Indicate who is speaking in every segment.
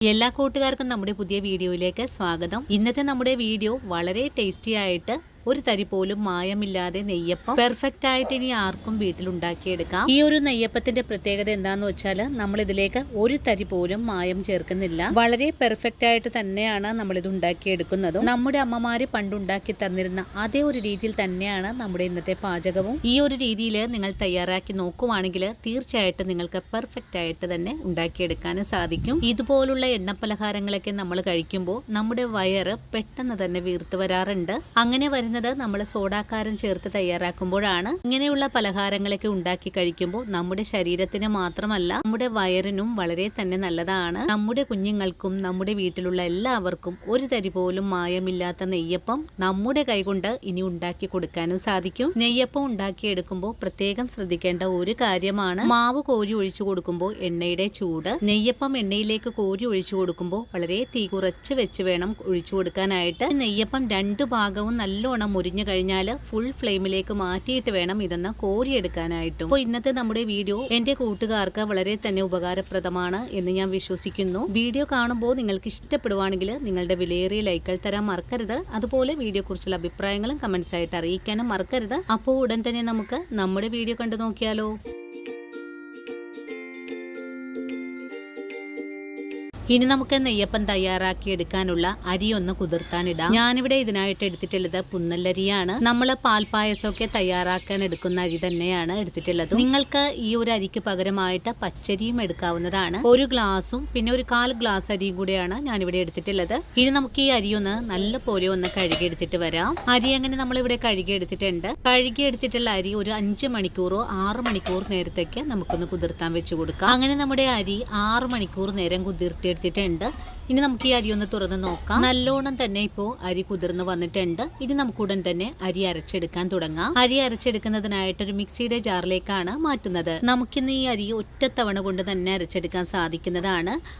Speaker 1: എല്ലാ കൂട്ടുകാർക്കും നമ്മുടെ പുതിയ വീഡിയോയിലേക്ക് സ്വാഗതം. ഇന്നത്തെ നമ്മുടെ വീഡിയോ വളരെ ടേസ്റ്റി ആയിട്ട് ഒരു തരി പോലും മായമില്ലാതെ നെയ്യപ്പം പെർഫെക്റ്റ് ആയിട്ട് ഇനി ആർക്കും വീട്ടിൽ ഉണ്ടാക്കിയെടുക്കാം. ഈ ഒരു നെയ്യപ്പത്തിന്റെ പ്രത്യേകത എന്താന്ന് വെച്ചാൽ നമ്മൾ ഇതിലേക്ക് ഒരു തരി പോലും മായം ചേർക്കുന്നില്ല. വളരെ പെർഫെക്റ്റ് ആയിട്ട് തന്നെയാണ് നമ്മൾ ഇത് ഉണ്ടാക്കിയെടുക്കുന്നതും. നമ്മുടെ അമ്മമാര് പണ്ടുണ്ടാക്കി തന്നിരുന്ന അതേ ഒരു രീതിയിൽ തന്നെയാണ് നമ്മുടെ ഇന്നത്തെ പാചകവും. ഈ ഒരു രീതിയിൽ നിങ്ങൾ തയ്യാറാക്കി നോക്കുവാണെങ്കിൽ തീർച്ചയായിട്ടും നിങ്ങൾക്ക് പെർഫെക്റ്റ് ആയിട്ട് തന്നെ ഉണ്ടാക്കിയെടുക്കാനും സാധിക്കും. ഇതുപോലുള്ള എണ്ണപ്പലഹാരങ്ങളൊക്കെ നമ്മൾ കഴിക്കുമ്പോൾ നമ്മുടെ വയറ് പെട്ടെന്ന് തന്നെ വീർത്ത് വരാറുണ്ട്. അങ്ങനെ നമ്മൾ സോഡാക്കാരം ചേർത്ത് തയ്യാറാക്കുമ്പോഴാണ്. ഇങ്ങനെയുള്ള പലഹാരങ്ങളൊക്കെ ഉണ്ടാക്കി കഴിക്കുമ്പോൾ നമ്മുടെ ശരീരത്തിന് മാത്രമല്ല നമ്മുടെ വയറിനും വളരെ തന്നെ നല്ലതാണ്. നമ്മുടെ കുഞ്ഞുങ്ങൾക്കും നമ്മുടെ വീട്ടിലുള്ള എല്ലാവർക്കും ഒരു തരി പോലും മായമില്ലാത്ത നെയ്യപ്പം നമ്മുടെ കൈകൊണ്ട് ഇനി ഉണ്ടാക്കി കൊടുക്കാനും സാധിക്കും. നെയ്യപ്പം ഉണ്ടാക്കിയെടുക്കുമ്പോൾ പ്രത്യേകം ശ്രദ്ധിക്കേണ്ട ഒരു കാര്യമാണ് മാവ് കോരി ഒഴിച്ചു കൊടുക്കുമ്പോൾ എണ്ണയുടെ ചൂട്. നെയ്യപ്പം എണ്ണയിലേക്ക് കോരി ഒഴിച്ചു കൊടുക്കുമ്പോൾ വളരെ തീ കുറച്ച് വെച്ച് വേണം ഒഴിച്ചു കൊടുക്കാനായിട്ട്. നെയ്യപ്പം രണ്ടു ഭാഗവും നല്ലോണം മുരിഞ്ഞു കഴിഞ്ഞാൽ ഫുൾ ഫ്ലെയിമിലേക്ക് മാറ്റിയിട്ട് വേണം ഇതൊന്ന് കോരിയെടുക്കാനായിട്ടും. അപ്പോൾ ഇന്നത്തെ നമ്മുടെ വീഡിയോ എന്റെ കൂട്ടുകാർക്ക് വളരെ തന്നെ ഉപകാരപ്രദമാണ് എന്ന് ഞാൻ വിശ്വസിക്കുന്നു. വീഡിയോ കാണുമ്പോൾ നിങ്ങൾക്ക് ഇഷ്ടപ്പെടുവാണെങ്കിൽ നിങ്ങളുടെ വിലയേറിയ ലൈക്കുകൾ തരാൻ മറക്കരുത്. അതുപോലെ വീഡിയോ കുറിച്ചുള്ള അഭിപ്രായങ്ങളും കമന്റ്സ് ആയിട്ട് അറിയിക്കാനും മറക്കരുത്. അപ്പോൾ ഉടൻ തന്നെ നമുക്ക് നമ്മുടെ വീഡിയോ കണ്ടു നോക്കിയാലോ. ഇനി നമുക്ക് നെയ്യപ്പം തയ്യാറാക്കി എടുക്കാനുള്ള അരി ഒന്ന് കുതിർത്താനിടാം. ഞാനിവിടെ ഇതിനായിട്ട് എടുത്തിട്ടുള്ളത് പുന്നല്ലരിയാണ്. നമ്മൾ പാൽപ്പായസമൊക്കെ തയ്യാറാക്കാൻ എടുക്കുന്ന അരി തന്നെയാണ് എടുത്തിട്ടുള്ളത്. നിങ്ങൾക്ക് ഈ ഒരു അരിക്ക് പകരമായിട്ട് പച്ചരിയും എടുക്കാവുന്നതാണ്. ഒരു ഗ്ലാസും പിന്നെ ഒരു 1/4 ഗ്ലാസ് അരിയും കൂടെയാണ് ഞാനിവിടെ എടുത്തിട്ടുള്ളത്. ഇനി നമുക്ക് ഈ അരി ഒന്ന് നല്ല പോലെ ഒന്ന് കഴുകി എടുത്തിട്ട് വരാം. അരി അങ്ങനെ നമ്മളിവിടെ കഴുകി എടുത്തിട്ടുണ്ട്. കഴുകി എടുത്തിട്ടുള്ള അരി ഒരു 5 മണിക്കൂറോ 6 മണിക്കൂർ നേരത്തേക്ക് നമുക്കൊന്ന് കുതിർത്താൻ വെച്ച് കൊടുക്കാം. അങ്ങനെ നമ്മുടെ അരി 6 മണിക്കൂർ നേരം കുതിർത്തി ണ്ട്. ഇനി നമുക്ക് ഈ അരി ഒന്ന് തുറന്ന് നോക്കാം. നല്ലോണം തന്നെ ഇപ്പോൾ അരി കുതിർന്ന് വന്നിട്ടുണ്ട്. ഇനി നമുക്ക് ഉടൻ തന്നെ അരി അരച്ചെടുക്കാൻ തുടങ്ങാം. അരി അരച്ചെടുക്കുന്നതിനായിട്ട് ഒരു മിക്സിയുടെ ജാറിലേക്കാണ് മാറ്റുന്നത്. നമുക്കിന്ന് ഈ അരി ഒറ്റത്തവണ കൊണ്ട് തന്നെ അരച്ചെടുക്കാൻ സാധിക്കുന്നതാണ്.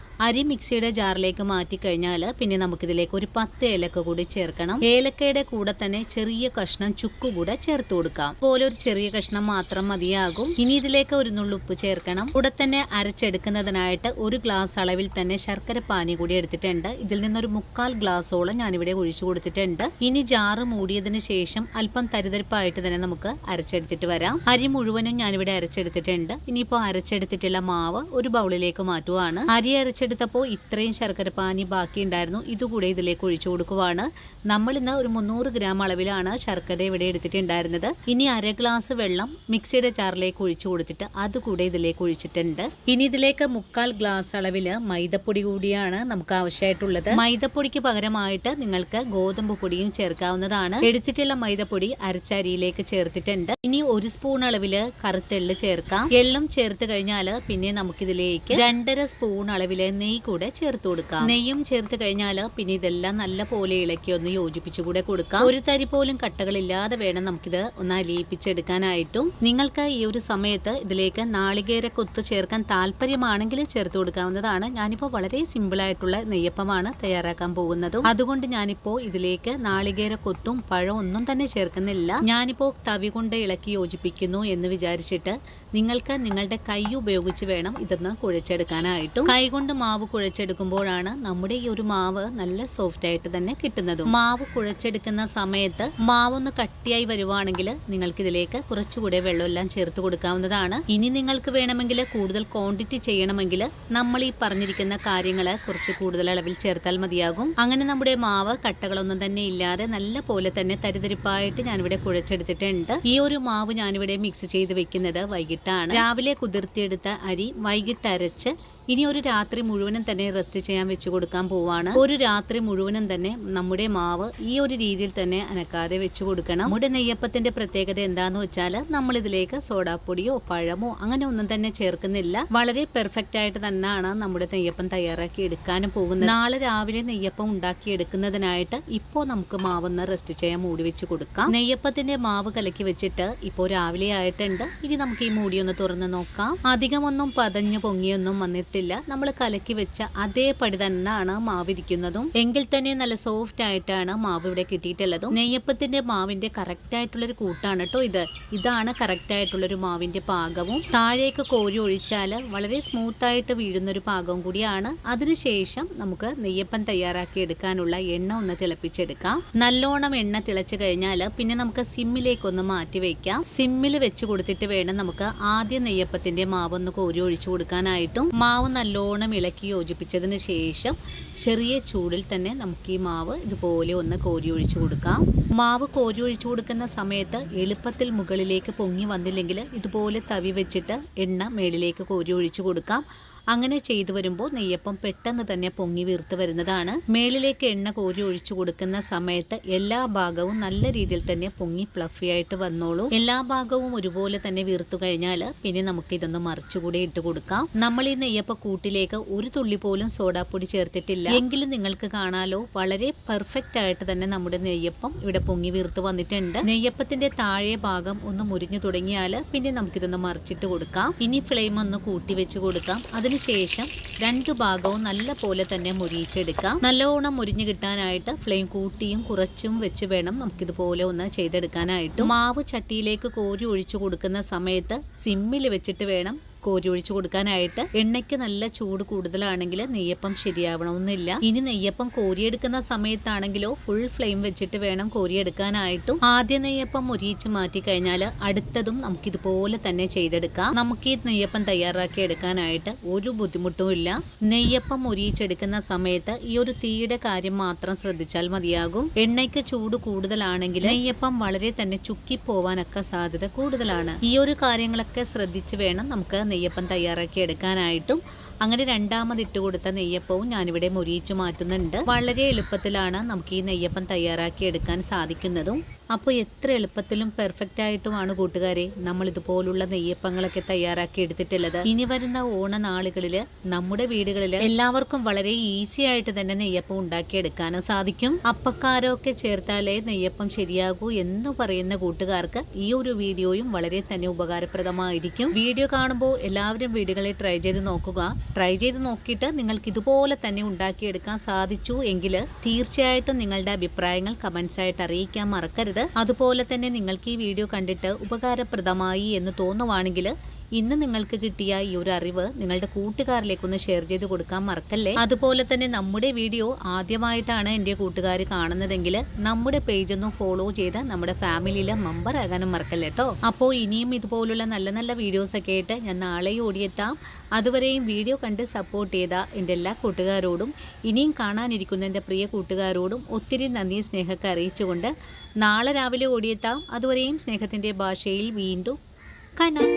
Speaker 1: അരി മിക്സിയുടെ ജാറിലേക്ക് മാറ്റി കഴിഞ്ഞാൽ പിന്നെ നമുക്കിതിലേക്ക് ഒരു 10 ഏലക്ക കൂടി ചേർക്കണം. ഏലക്കയുടെ കൂടെ തന്നെ ചെറിയ കഷ്ണം ചുക്ക് കൂടെ ചേർത്ത് കൊടുക്കാം. അതുപോലെ ഒരു ചെറിയ കഷ്ണം മാത്രം മതിയാകും. ഇനി ഇതിലേക്ക് ഒരു നുള്ളുപ്പ് ചേർക്കണം. കൂടെ തന്നെ അരച്ചെടുക്കുന്നതിനായിട്ട് ഒരു ഗ്ലാസ് അളവിൽ തന്നെ ശർക്കര പാനി കൂടി എടുത്തിട്ടുണ്ട്. ഇതിൽ നിന്നൊരു 3/4 ഗ്ലാസോളം ഞാനിവിടെ ഒഴിച്ചു കൊടുത്തിട്ടുണ്ട്. ഇനി ജാറ് മൂടിയതിന് ശേഷം അല്പം തരിതരിപ്പായിട്ട് തന്നെ നമുക്ക് അരച്ചെടുത്തിട്ട് വരാം. അരി മുഴുവനും ഞാനിവിടെ അരച്ചെടുത്തിട്ടുണ്ട്. ഇനിയിപ്പോൾ അരച്ചെടുത്തിട്ടുള്ള മാവ് ഒരു ബൗളിലേക്ക് മാറ്റുവാണ്. അരി അരച്ചെടുത്തപ്പോൾ ഇത്രയും ശർക്കര പാനി ബാക്കി ഉണ്ടായിരുന്നു. ഇതുകൂടെ ഇതിലേക്ക് ഒഴിച്ചു കൊടുക്കുവാണ്. നമ്മൾ ഇന്ന് ഒരു 300 ഗ്രാം അളവിലാണ് ശർക്കര ഇവിടെ എടുത്തിട്ടുണ്ടായിരുന്നത്. ഇനി 1/2 ഗ്ലാസ് വെള്ളം മിക്സിയുടെ ജാറിലേക്ക് ഒഴിച്ചു കൊടുത്തിട്ട് അതുകൂടെ ഇതിലേക്ക് ഒഴിച്ചിട്ടുണ്ട്. ഇനി ഇതിലേക്ക് 3/4 ഗ്ലാസ് അളവില് മൈദപ്പൊടി കൂടിയാണ് നമുക്ക് ആവശ്യമായിട്ടുള്ളത്. മൈദപ്പൊടിക്ക് പകരമായിട്ട് നിങ്ങൾക്ക് ഗോതമ്പ് പൊടിയും ചേർക്കാവുന്നതാണ്. എടുത്തിട്ടുള്ള മൈദപ്പൊടി അരച്ച അരിയിലേക്ക് ചേർത്തിട്ടുണ്ട്. ഇനി 1 സ്പൂൺ അളവില് കറുത്തെള്ള് ചേർക്കാം. എള്ളും ചേർത്ത് കഴിഞ്ഞാൽ പിന്നെ നമുക്കിതിലേക്ക് 2.5 സ്പൂൺ അളവില് നെയ്യ് കൂടെ ചേർത്ത് കൊടുക്കാം. നെയ്യും ചേർത്ത് കഴിഞ്ഞാൽ പിന്നെ ഇതെല്ലാം നല്ല പോലെ ഇളക്കി ഒന്ന് യോജിപ്പിച്ചുകൂടെ കൊടുക്കാം. ഒരു തരി പോലും കട്ടകളില്ലാതെ വേണം നമുക്കിത് ഒന്ന് അലിയിപ്പിച്ചെടുക്കാനായിട്ടും. നിങ്ങൾക്ക് ഈ ഒരു സമയത്ത് ഇതിലേക്ക് നാളികേര കൊത്ത് ചേർക്കാൻ താല്പര്യമാണെങ്കിൽ ചേർത്ത് കൊടുക്കാവുന്നതാണ്. ഞാനിപ്പോൾ വളരെ സിമ്പിൾ ആയിട്ടുള്ള നെയ്യപ്പമാണ് തയ്യാറാക്കാൻ പോകുന്നതും. അതുകൊണ്ട് ഞാനിപ്പോ ഇതിലേക്ക് നാളികേര കൊത്തും പഴം ഒന്നും തന്നെ ചേർക്കുന്നില്ല. ഞാനിപ്പോ തവി കൊണ്ട് ഇളക്കി യോജിപ്പിക്കുന്നു എന്ന് വിചാരിച്ചിട്ട് നിങ്ങൾക്ക് നിങ്ങളുടെ കൈ ഉപയോഗിച്ച് വേണം ഇതൊന്ന് കുഴച്ചെടുക്കാനായിട്ടും. കൈകൊണ്ട് മാവ് കുഴച്ചെടുക്കുമ്പോഴാണ് നമ്മുടെ ഈ ഒരു മാവ് നല്ല സോഫ്റ്റ് ആയിട്ട് തന്നെ കിട്ടുന്നതും. മാവ് കുഴച്ചെടുക്കുന്ന സമയത്ത് മാവൊന്ന് കട്ടിയായി വരുവാണെങ്കിൽ നിങ്ങൾക്ക് ഇതിലേക്ക് കുറച്ചുകൂടെ വെള്ളമെല്ലാം ചേർത്ത് കൊടുക്കാവുന്നതാണ്. ഇനി നിങ്ങൾക്ക് വേണമെങ്കിൽ കൂടുതൽ ക്വാണ്ടിറ്റി ചെയ്യണമെങ്കിൽ നമ്മൾ ഈ പറഞ്ഞിരിക്കുന്ന കാര്യങ്ങള് കുറച്ച് കൂടുതൽ അളവിൽ ചേർത്താൽ മതിയാകും. അങ്ങനെ നമ്മുടെ മാവ് കട്ടകളൊന്നും തന്നെ ഇല്ലാതെ നല്ല പോലെ തന്നെ തരിതരിപ്പായിട്ട് ഞാനിവിടെ കുഴച്ചെടുത്തിട്ടുണ്ട്. ഈ ഒരു മാവ് ഞാനിവിടെ മിക്സ് ചെയ്ത് വെക്കുന്നത് വൈകിട്ടാണ്. രാവിലെ കുതിർത്തിയെടുത്ത അരി വൈകിട്ട് അരച്ച് ഇനി ഒരു രാത്രി മുഴുവനും തന്നെ റെസ്റ്റ് ചെയ്യാൻ വെച്ച് കൊടുക്കാൻ പോവാണ്. ഒരു രാത്രി മുഴുവനും തന്നെ നമ്മുടെ മാവ് ഈ ഒരു രീതിയിൽ തന്നെ അനക്കാതെ വെച്ച് കൊടുക്കണം. നമ്മുടെ നെയ്യപ്പത്തിന്റെ പ്രത്യേകത എന്താന്ന് വെച്ചാൽ നമ്മൾ ഇതിലേക്ക് സോഡാപ്പൊടിയോ പഴമോ അങ്ങനെ ഒന്നും തന്നെ ചേർക്കുന്നില്ല. വളരെ പെർഫെക്റ്റ് ആയിട്ട് തന്നെയാണ് നമ്മുടെ നെയ്യപ്പം തയ്യാറാക്കി എടുക്കാനും പോകുന്നത്. നാളെ രാവിലെ നെയ്യപ്പം ഉണ്ടാക്കി എടുക്കുന്നതിനായിട്ട് ഇപ്പോൾ നമുക്ക് മാവൊന്ന് റെസ്റ്റ് ചെയ്യാൻ മൂടി വെച്ച് കൊടുക്കാം. നെയ്യപ്പത്തിന്റെ മാവ് കലക്കി വെച്ചിട്ട് ഇപ്പോൾ രാവിലെ ആയിട്ടുണ്ട്. ഇനി നമുക്ക് ഈ മൂടി ഒന്ന് തുറന്ന് നോക്കാം. അധികമൊന്നും പതഞ്ഞു പൊങ്ങിയൊന്നും വന്നിട്ട് ഇട്ടില്ല. നമ്മൾ കലക്കി വെച്ച അതേപടി തന്നെയാണ് മാവ് ഇരിക്കുന്നതും. എങ്കിൽ തന്നെ നല്ല സോഫ്റ്റ് ആയിട്ടാണ് മാവ് ഇവിടെ കിട്ടിയിട്ടുള്ളതും. നെയ്യപ്പത്തിന്റെ മാവിന്റെ കറക്റ്റ് ആയിട്ടുള്ളൊരു കൂട്ടാണ് കേട്ടോ ഇത്. ഇതാണ് കറക്റ്റ് ആയിട്ടുള്ളൊരു മാവിന്റെ പാകവും. താഴേക്ക് കോരി ഒഴിച്ചാൽ വളരെ സ്മൂത്ത് ആയിട്ട് വീഴുന്നൊരു പാകവും കൂടിയാണ്. അതിനുശേഷം നമുക്ക് നെയ്യപ്പം തയ്യാറാക്കി എടുക്കാനുള്ള എണ്ണ ഒന്ന് തിളപ്പിച്ചെടുക്കാം. നല്ലോണം എണ്ണ തിളച്ചു കഴിഞ്ഞാൽ പിന്നെ നമുക്ക് സിമ്മിലേക്കൊന്ന് മാറ്റി വെക്കാം. സിമ്മിൽ വെച്ച് കൊടുത്തിട്ട് വേണം നമുക്ക് ആദ്യം നെയ്യപ്പത്തിന്റെ മാവ് ഒന്ന് കോരി ഒഴിച്ചു കൊടുക്കാനായിട്ടും. മാവ് നല്ലോണം ഇളക്കി യോജിപ്പിച്ചതിന് ശേഷം ചെറിയ ചൂടിൽ തന്നെ നമുക്ക് ഈ മാവ് ഇതുപോലെ ഒന്ന് കോരി ഒഴിച്ചു കൊടുക്കാം. മാവ് കോരി ഒഴിച്ചു കൊടുക്കുന്ന സമയത്ത് എളുപ്പത്തിൽ മുകളിലേക്ക് പൊങ്ങി വന്നില്ലെങ്കിൽ ഇതുപോലെ തവി വെച്ചിട്ട് എണ്ണ മേളിലേക്ക് കോരി ഒഴിച്ചു കൊടുക്കാം. അങ്ങനെ ചെയ്തു വരുമ്പോൾ നെയ്യപ്പം പെട്ടെന്ന് തന്നെ പൊങ്ങി വീർത്ത് വരുന്നതാണ്. മേളിലേക്ക് എണ്ണ കോരി ഒഴിച്ചു കൊടുക്കുന്ന സമയത്ത് എല്ലാ ഭാഗവും നല്ല രീതിയിൽ തന്നെ പൊങ്ങി ഫ്ലഫി ആയിട്ട് വന്നോളൂ. എല്ലാ ഭാഗവും ഒരുപോലെ തന്നെ വീർത്തു കഴിഞ്ഞാൽ പിന്നെ നമുക്ക് ഇതൊന്ന് മറിച്ചുകൂടി ഇട്ട് കൊടുക്കാം. നമ്മൾ ഈ നെയ്യപ്പ കൂട്ടിലേക്ക് ഒരു തുള്ളി പോലും സോഡാപ്പൊടി ചേർത്തിട്ടില്ല. എങ്കിലും നിങ്ങൾക്ക് കാണാലോ വളരെ പെർഫെക്റ്റ് ആയിട്ട് തന്നെ നമ്മുടെ നെയ്യപ്പം ഇവിടെ പൊങ്ങി വീർത്ത് വന്നിട്ടുണ്ട്. നെയ്യപ്പത്തിന്റെ താഴെ ഭാഗം ഒന്ന് മുരിഞ്ഞു തുടങ്ങിയാൽ പിന്നെ നമുക്കിതൊന്ന് മറിച്ചിട്ട് കൊടുക്കാം. ഇനി ഫ്ലെയിം ഒന്ന് കൂട്ടി വെച്ച് കൊടുക്കാം. അതിനുശേഷം രണ്ടു ഭാഗവും നല്ല പോലെ തന്നെ മുരിയിച്ചെടുക്കാം. നല്ലോണം മുരിഞ്ഞു കിട്ടാനായിട്ട് ഫ്ലെയിം കൂട്ടിയും കുറച്ചും വെച്ച് വേണം നമുക്കിതുപോലെ ഒന്ന് ചെയ്തെടുക്കാനായിട്ട്. മാവ് ചട്ടിയിലേക്ക് കോരി ഒഴിച്ചു കൊടുക്കുന്ന സമയത്ത് സിമ്മിൽ വെച്ചിട്ട് വേണം കോരി ഒഴിച്ചു കൊടുക്കാനായിട്ട്. എണ്ണയ്ക്ക് നല്ല ചൂട് കൂടുതലാണെങ്കിൽ നെയ്യപ്പം ശരിയാവണമെന്നില്ല. ഇനി നെയ്യപ്പം കോരിയെടുക്കുന്ന സമയത്താണെങ്കിലോ ഫുൾ ഫ്ലെയിം വെച്ചിട്ട് വേണം കോരിയെടുക്കാനായിട്ടും. ആദ്യം നെയ്യപ്പം മുരിയിച്ച് മാറ്റി കഴിഞ്ഞാൽ അടുത്തതും നമുക്കിതുപോലെ തന്നെ ചെയ്തെടുക്കാം. നമുക്ക് ഈ നെയ്യപ്പം തയ്യാറാക്കി എടുക്കാനായിട്ട് ഒരു ബുദ്ധിമുട്ടും ഇല്ല. നെയ്യപ്പം മുരിയിച്ചെടുക്കുന്ന സമയത്ത് ഈ ഒരു തീയുടെ കാര്യം മാത്രം ശ്രദ്ധിച്ചാൽ മതിയാകും. എണ്ണയ്ക്ക് ചൂട് കൂടുതലാണെങ്കിൽ നെയ്യപ്പം വളരെ തന്നെ ചുക്കി പോവാനൊക്കെ സാധ്യത കൂടുതലാണ്. ഈ ഒരു കാര്യങ്ങളൊക്കെ ശ്രദ്ധിച്ച് വേണം നമുക്ക് നെയ്യപ്പം തയ്യാറാക്കി എടുക്കാനായിട്ടും. അങ്ങനെ രണ്ടാമത് ഇട്ട് കൊടുത്ത നെയ്യപ്പവും ഞാനിവിടെ മുരിയിച്ചു മാറ്റുന്നുണ്ട്. വളരെ എളുപ്പത്തിലാണ് നമുക്ക് ഈ നെയ്യപ്പം തയ്യാറാക്കി എടുക്കാൻ സാധിക്കുന്നതും. അപ്പോൾ എത്ര എളുപ്പത്തിലും പെർഫെക്റ്റ് ആയിട്ടുമാണ് കൂട്ടുകാരെ നമ്മൾ ഇതുപോലുള്ള നെയ്യപ്പങ്ങളൊക്കെ തയ്യാറാക്കി എടുത്തിട്ടുള്ളത്. ഇനി വരുന്ന ഓണനാളുകളിൽ നമ്മുടെ വീടുകളിൽ എല്ലാവർക്കും വളരെ ഈസി ആയിട്ട് തന്നെ നെയ്യപ്പം ഉണ്ടാക്കിയെടുക്കാനും സാധിക്കും. അപ്പക്കാരമൊക്കെ ചേർത്താലേ നെയ്യപ്പം ശരിയാകൂ എന്ന് പറയുന്ന കൂട്ടുകാർക്ക് ഈ ഒരു വീഡിയോയും വളരെ തന്നെ ഉപകാരപ്രദമായിരിക്കും. വീഡിയോ കാണുമ്പോൾ എല്ലാവരും വീടുകളിൽ ട്രൈ ചെയ്ത് നോക്കുക. ട്രൈ ചെയ്ത് നോക്കിയിട്ട് നിങ്ങൾക്ക് ഇതുപോലെ തന്നെ ഉണ്ടാക്കിയെടുക്കാൻ സാധിച്ചു എങ്കിൽ തീർച്ചയായിട്ടും നിങ്ങളുടെ അഭിപ്രായങ്ങൾ കമൻസ് ആയിട്ട് അറിയിക്കാൻ മറക്കരുത്. അതുപോലെ തന്നെ നിങ്ങൾക്ക് ഈ വീഡിയോ കണ്ടിട്ട് ഉപകാരപ്രദമായി എന്ന് തോന്നുവാണെങ്കിൽ ഇന്ന് നിങ്ങൾക്ക് കിട്ടിയ ഈ ഒരു അറിവ് നിങ്ങളുടെ കൂട്ടുകാരിലേക്കൊന്ന് ഷെയർ ചെയ്ത് കൊടുക്കാൻ മറക്കല്ലേ. അതുപോലെ തന്നെ നമ്മുടെ വീഡിയോ ആദ്യമായിട്ടാണ് എൻ്റെ കൂട്ടുകാർ കാണുന്നതെങ്കിൽ നമ്മുടെ പേജ് ഒന്ന് ഫോളോ ചെയ്ത് നമ്മുടെ ഫാമിലിയിലെ മെമ്പർ ആകാനും മറക്കല്ലേ കേട്ടോ. അപ്പോൾ ഇനിയും ഇതുപോലുള്ള നല്ല നല്ല വീഡിയോസ് ഒക്കെ ആയിട്ട് ഞാൻ നാളെ ഓടിയെത്താം. അതുവരെയും വീഡിയോ കണ്ട് സപ്പോർട്ട് ചെയ്ത എൻ്റെ എല്ലാ കൂട്ടുകാരോടും ഇനിയും കാണാനിരിക്കുന്ന എൻ്റെ പ്രിയ കൂട്ടുകാരോടും ഒത്തിരി നന്ദി സ്നേഹമൊക്കെ അറിയിച്ചുകൊണ്ട് നാളെ രാവിലെ ഓടിയെത്താം. അതുവരെയും സ്നേഹത്തിൻ്റെ ഭാഷയിൽ വീണ്ടും കാണാം.